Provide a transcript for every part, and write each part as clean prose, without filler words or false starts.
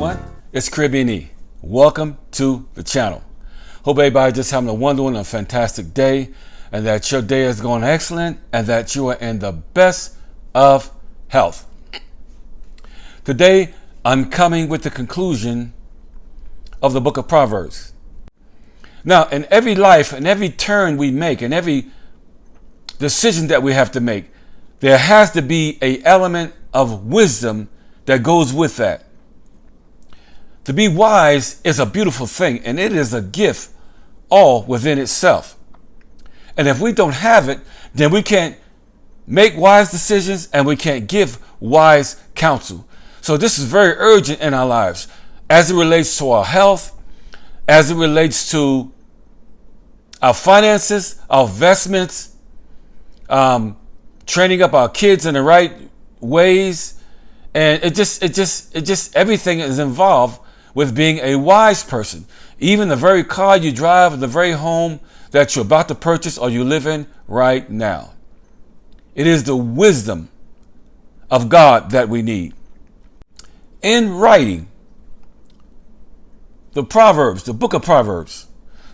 everyone. It's Caribbean E. Welcome to the channel. Hope everybody just having a wonderful and a fantastic day, and that your day is going excellent, and that you are in the best of health. Today, I'm coming with the conclusion of the book of Proverbs. Now, in every life, in every turn we make, in every decision that we have to make, there has to be an element of wisdom that goes with that. To be wise is a beautiful thing, and it is a gift all within itself. And if we don't have it, then we can't make wise decisions and we can't give wise counsel. So this is very urgent in our lives as it relates to our health, as it relates to our finances, our investments, training up our kids in the right ways. And it just everything is involved with being a wise person. Even the very car you drive, the very home that you're about to purchase or you live in right now. It is the wisdom of God that we need. In writing the Proverbs, the book of Proverbs,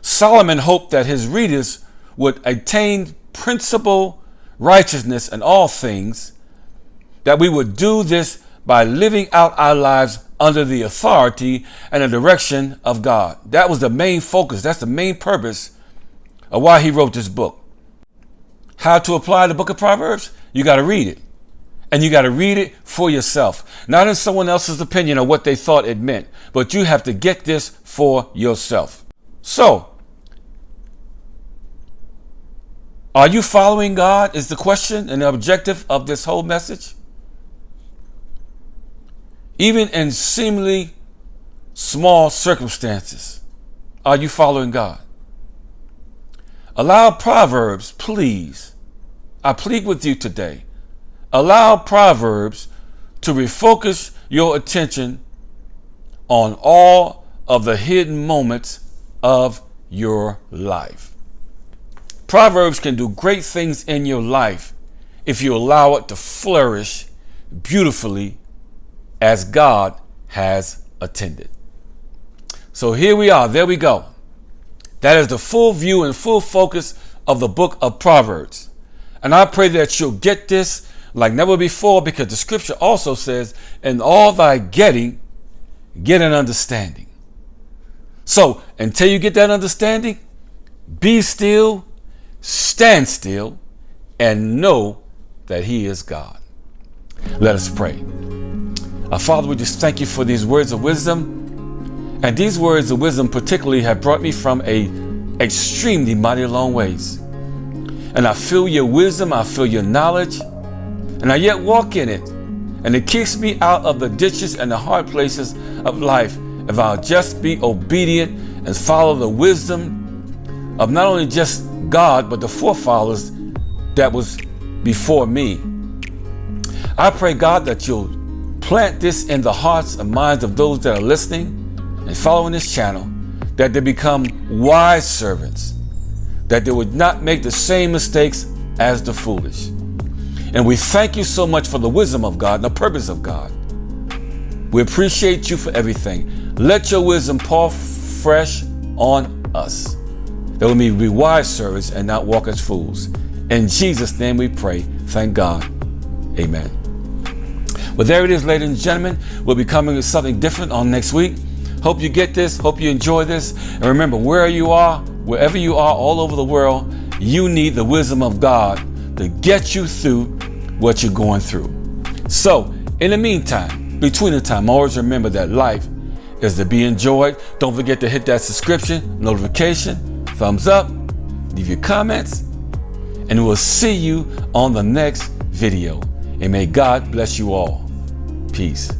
Solomon hoped that his readers would attain principal righteousness in all things, that we would do this by living out our lives under the authority and the direction of God. That was the main focus. That's the main purpose of why he wrote this book. How to apply the book of Proverbs? You got to read it. And you got to read it for yourself. Not in someone else's opinion of what they thought it meant, but you have to get this for yourself. So, are you following God is the question and the objective of this whole message. Even in seemingly small circumstances, are you following God? Allow Proverbs, please. I plead with you today. Allow Proverbs to refocus your attention on all of the hidden moments of your life. Proverbs can do great things in your life if you allow it to flourish beautifully as God has intended. So here we are. There we go. That is the full view and full focus of the book of Proverbs. And I pray that you'll get this like never before, because the scripture also says, in all thy getting, get an understanding. So until you get that understanding, be still, stand still, and know that he is God. Let us pray. Our Father, we just thank you for these words of wisdom. And these words of wisdom particularly have brought me from a extremely mighty long ways. And I feel your wisdom, I feel your knowledge, and I yet walk in it. And it keeps me out of the ditches and the hard places of life if I'll just be obedient and follow the wisdom of not only just God, but the forefathers that was before me. I pray, God, that you'll plant this in the hearts and minds of those that are listening and following this channel, that they become wise servants, that they would not make the same mistakes as the foolish. And we thank you so much for the wisdom of God and the purpose of God. We appreciate you for everything. Let your wisdom pour fresh on us, that we may be wise servants and not walk as fools. In Jesus' name we pray. Thank God. Amen. Well, there it is, ladies and gentlemen. We'll be coming with something different on next week. Hope you get this. Hope you enjoy this. And remember, wherever you are all over the world, you need the wisdom of God to get you through what you're going through. So, in the meantime, between the time, always remember that life is to be enjoyed. Don't forget to hit that subscription, notification, thumbs up, leave your comments, and we'll see you on the next video. And may God bless you all. Peace.